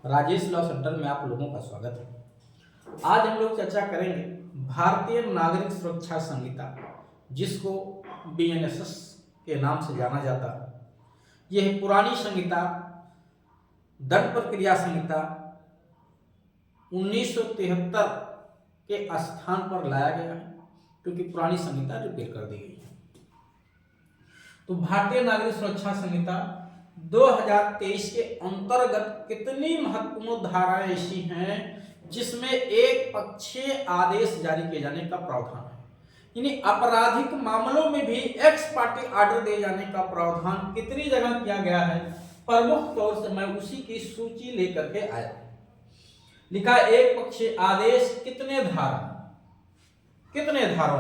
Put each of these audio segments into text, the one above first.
Rajesh law centre में आप लोगों का स्वागत है। आज हम लोग चर्चा करेंगे भारतीय नागरिक सुरक्षा संहिता, जिसको बीएनएसएस के नाम से जाना जाता है। यह पुरानी संहिता दंड प्रक्रिया संहिता 1973 के स्थान पर लाया गया है, क्योंकि पुरानी संहिता रिपेयर कर दी गई है। तो भारतीय नागरिक सुरक्षा संहिता 2023 के अंतर्गत कितनी महत्वपूर्ण धाराएं ऐसी हैं जिसमें एक पक्षीय आदेश जारी किए जाने का प्रावधान है, यानी आपराधिक मामलों में भी एक्स पार्टी आर्डर दिए जाने का प्रावधान कितनी जगह किया गया है। प्रमुख तौर से मैं उसी की सूची लेकर के आया। लिखा एक पक्षीय आदेश कितने धाराओं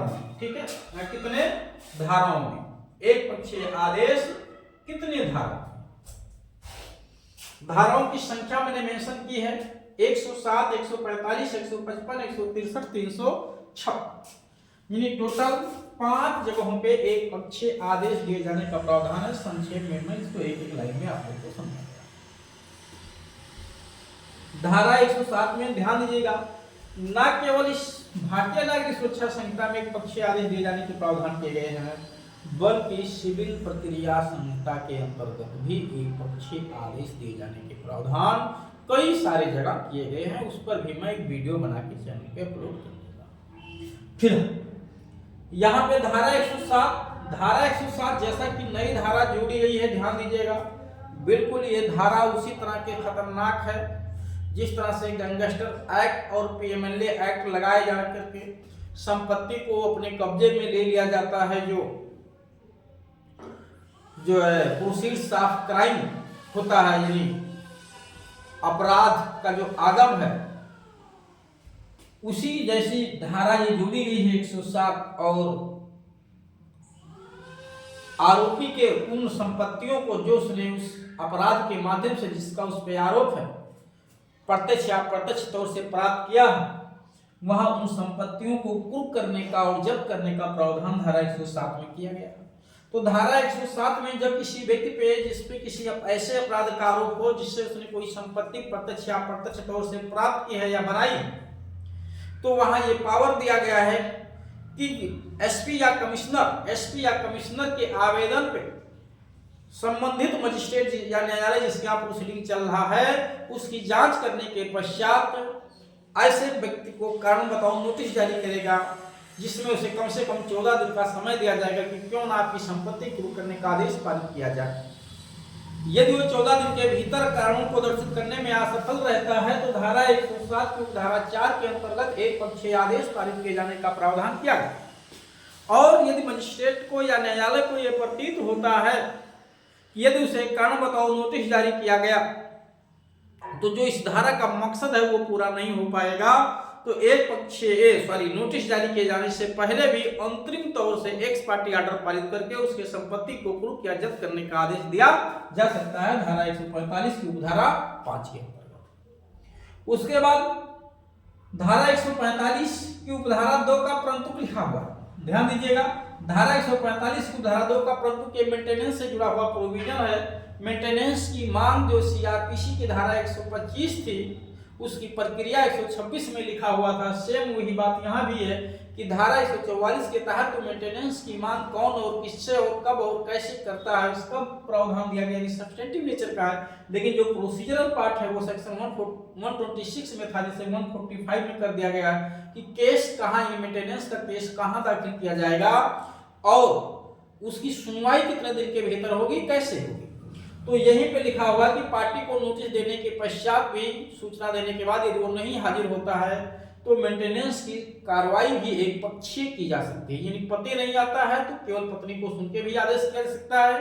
में, ठीक है, कितने धाराओं में एक पक्षीय आदेश कितने धाराओं की संख्या मैंने मेंशन की है 107, 145, 155, 163, 356, यानी टोटल 5 जगहों पे एक पक्षीय आदेश दिए जाने का प्रावधान है। संक्षेप में मैं इसको एक एक लाइन में आप लोगों को समझाऊंगा। धारा 107 में ध्यान दीजिएगा, न केवल इस भारतीय नागरिक सुरक्षा संहिता में एक पक्षीय आदेश दिए जाने के प्रावधान किए गए हैं, बल्कि सिविल प्रक्रिया संहिता के अंतर्गत भी एक पक्षीय आदेश दिए जाने के प्रावधान कई सारे जगह किए गए हैं। उस पर भी मैं एक वीडियो बना के चैनल पे अपलोड कर दूंगा। फिर यहाँ पे धारा 107 जैसा कि नई धारा जोड़ी गई है, ध्यान दीजिएगा, बिल्कुल ये धारा उसी तरह के खतरनाक है जिस तरह से गैंगस्टर एक्ट और पीएमएलए एक्ट लगाए जा करके संपत्ति को अपने कब्जे में ले लिया जाता है। जो है प्रोसीड्स ऑफ क्राइम होता है, यानी अपराध का जो आगम है, उसी जैसी धारा ये जुड़ी गई है 107, और आरोपी के उन संपत्तियों को जो उसने उस अपराध के माध्यम से जिसका उस पर आरोप है प्रत्यक्ष या अप्रत्यक्ष तौर से प्राप्त किया है, वहां उन संपत्तियों को कुर्क करने का और जब्त करने का प्रावधान धारा 107 में किया गया। तो धारा 107 में जब किसी व्यक्ति पे जिसपे किसी ऐसे अपराध का आरोप हो जिससे उसने कोई संपत्ति प्रत्यक्ष या अप्रत्यक्ष तौर से प्राप्त की है या बनाई है, तो वहां ये पावर दिया गया है कि एसपी या कमिश्नर के आवेदन पे संबंधित मजिस्ट्रेट या न्यायालय जिसके यहाँ प्रोसीडिंग चल रहा है, उसकी जांच करने के पश्चात ऐसे व्यक्ति को कारण बताओ नोटिस जारी करेगा, जिसमें उसे कम से कम 14 दिन का समय दिया जाएगा कि क्यों ना आपकी संपत्ति कुर्क करने का आदेश पारित किया जाए। यदि वो 14 दिन के भीतर कारणों को दर्शित करने में असफल रहता है तो धारा 107 की धारा 4 के अंतर्गत एक पक्षीय आदेश पारित किए जाने का प्रावधान किया गया। और यदि मजिस्ट्रेट को या न्यायालय को यह प्रतीत होता है कि यदि उसे कारण बताओ नोटिस जारी किया गया तो जो इस धारा का मकसद है वो पूरा नहीं हो पाएगा, तो एक पक्षीय नोटिस जारी किए जाने से पहले भी अंतरिम तौर से एक्स पार्टी आर्डर पारित करके उसके संपत्ति को कुर्क या जब्त करने का आदेश दिया जा सकता है धारा 145 की उपधारा 5 के अंतर्गत। उसके बाद धारा 145 की उपधारा 2 का परंतु लिखा हुआ, ध्यान दीजिएगा, धारा 145 की उपधारा 2 का परंतु के मेंटेनेंस से जुड़ा हुआ प्रोविजन है। मेंटेनेंस की मांग जो सीआरपीसी की धारा 125 थी उसकी प्रक्रिया 126 में लिखा हुआ था। सेम वही बात यहाँ भी है कि धारा 144 के तहत तो मेंटेनेंस की मांग कौन और किससे और कब और कैसे करता है इसका प्रावधान दिया गया, सब्सटेंटिव नेचर का है। लेकिन जो प्रोसीजरल पार्ट है वो सेक्शन 126 में था, जिसे 145 में कर दिया गया कि केस कहाँ, ये मेंटेनेंस का केस कहाँ दाखिल किया जाएगा और उसकी सुनवाई कितने दिन के भीतर होगी, कैसे होगी। तो यहीं पे लिखा हुआ कि पार्टी को नोटिस देने के पश्चात भी, सूचना देने के बाद यदि वो नहीं हाजिर होता है तो मेंटेनेंस की कार्रवाई भी एक पक्षीय की जा सकती है, यानी पति नहीं आता है तो केवल पत्नी को सुन के भी आदेश किया जा सकता है।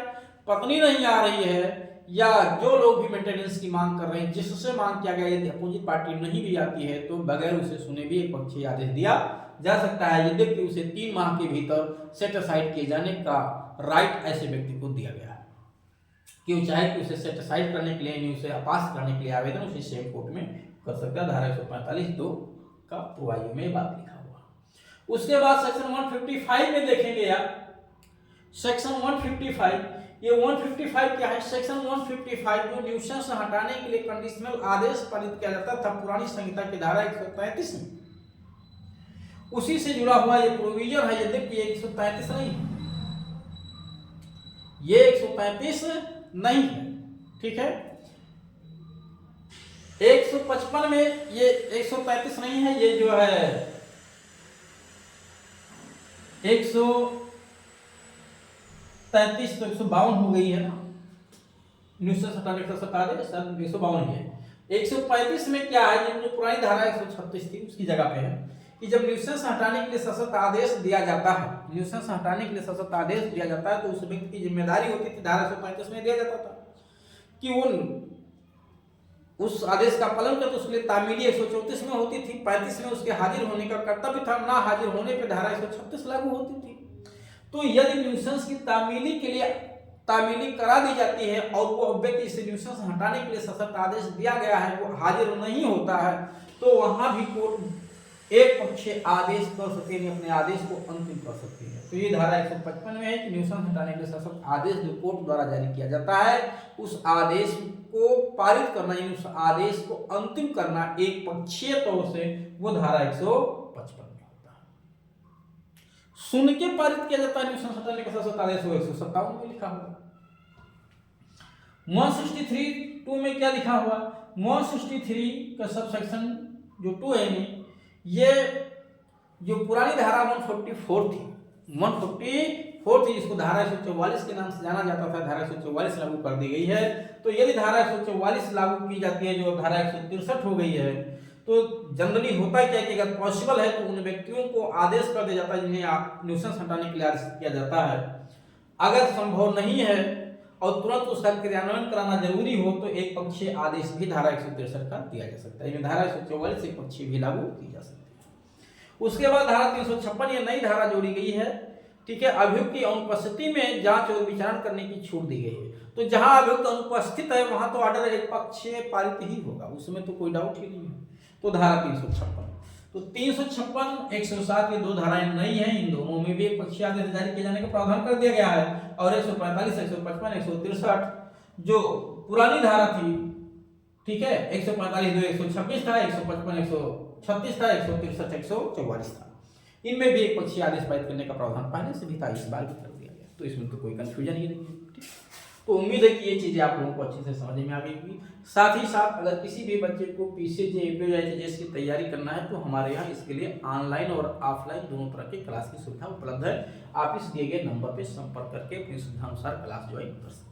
पत्नी नहीं आ रही है या जो लोग भी मेंटेनेंस की मांग कर रहे हैं, जिससे मांग किया गया, यदि अपोजिट पार्टी नहीं भी आती है तो बगैर उसे सुने भी एक पक्षीय आदेश दिया जा सकता है, यद्यपि उसे 3 माह के भीतर सेट असाइड किए जाने का राइट ऐसे व्यक्ति को दिया गया है कि वो चाहे कि उसे सेट असाइड करने के लिए, उसे अपास करने के लिए आवेदन उसे सेम कोर्ट में कर सकता है। धारा 145(2) का पूर्वायु में बात लिखा हुआ। उसके बाद सेक्शन 155 में देखेंगे आप, सेक्शन 155 ये 155 क्या है, सेक्शन 155 जो न्यूसेंस हटाने के लिए कंडीशनल आदेश पारित किया जाता था पुरानी संहिता की धारा 133 में, उसी से जुड़ा हुआ ये प्रोविजन है। यद्यपि ये 133 नहीं है, ये 135 नहीं है, ठीक है। 155 में ये 133 नहीं है, ये जो है 133 तो 152 हो गई है ना, न्यूसेंस हटाने का सख्त आदेश 152 है। 135 में क्या है, ये जो पुरानी धारा 136 थी उसकी जगह पे है कि जब न्यूसेंस हटाने के लिए सशर्त आदेश दिया जाता है, न्यूसेंस हटाने के लिए सशर्त आदेश दिया जाता है, तो उस व्यक्ति की जिम्मेदारी होती थी, धारा 135 में दिया जाता था कि वो उस आदेश का पालन करते, उसके लिए तामीली 134 में होती थी, 35 में उसके हाजिर होने का कर्तव्य था, ना हाजिर होने पे धारा 136 लागू होती थी। तो यदि न्यूसेंस की तामीली के लिए तामीली करा दी जाती है और वो व्यक्ति इसे न्यूसेंस हटाने के लिए सशर्त आदेश दिया गया है, वो हाजिर नहीं होता है, तो वहां भी कोर्ट एक पक्षीय आदेश कर सकती है, अपने आदेश को अंतिम कर सकती है। तो ये धारा 155 में है कि न्यूसेंस हटाने के लिए सशर्त आदेश जो कोर्ट द्वारा जारी किया जाता है, उस आदेश को पारित करना यानी उस आदेश को अंतिम करना एक पक्षीय तौर से, वो धारा 155 में होता है। सुन के पारित किया जाता है न्यूसेंस हटाने का सशर्त आदेश, वो 157 में लिखा हुआ। 163(2) में क्या लिखा हुआ, 163 का सबसेक्शन जो 2 है, ये जो पुरानी धारा 144 थी, 144 थी, जिसको धारा 144 के नाम से जाना जाता था, धारा 144 लागू कर दी गई है। तो यदि धारा 144 लागू की जाती है, जो धारा 163 हो गई है, तो जनरली होता क्या कि अगर पॉसिबल है तो उन व्यक्तियों को आदेश कर दिया जाता है जिन्हें न्यूसेंस हटाने के लिए आदेश किया जाता है। अगर संभव नहीं है और तुरंत उसका क्रियान्वयन कराना जरूरी हो, तो एक पक्षीय आदेश भी धारा 163 का दिया जा सकता है। धारा 144 एक पक्षीय भी लागू की जा सकती है। उसके बाद धारा 356 ये नई धारा जोड़ी गई है, ठीक है। अभियुक्त की अनुपस्थिति में जांच और विचारण करने की छूट दी गई है। तो जहां अभियुक्त अनुपस्थित है वहां तो ऑर्डर एक पक्षीय पारित ही होगा, उसमें तो कोई डाउट ही नहीं है। तो धारा 356, तो 356, 107 ये दो धाराएं नई हैं, इन दोनों में भी एक पक्षीय आदेश जारी किए जाने का प्रावधान कर दिया गया है। और 145, 155, 163 जो पुरानी धारा थी, ठीक है, 145 जो 126 था, 155 136 था, 163 144 था, इनमें भी एक पक्षीय आदेश पारित करने का प्रावधान पहले से भी था, इस बार भी कर दिया गया। तो इसमें तो कोई कंफ्यूजन ही नहीं है, ठीक। तो उम्मीद है कि ये चीजें आप लोगों को अच्छे से समझ में आ गई। साथ ही साथ अगर किसी भी बच्चे को पीसीएच एपीएच की तैयारी करना है, तो हमारे यहाँ इसके लिए ऑनलाइन और ऑफलाइन दोनों तरह की क्लास की सुविधा उपलब्ध है। आप इस दिए गए नंबर पर संपर्क करके अपनी सुविधा अनुसार क्लास ज्वाइन कर सकते हैं।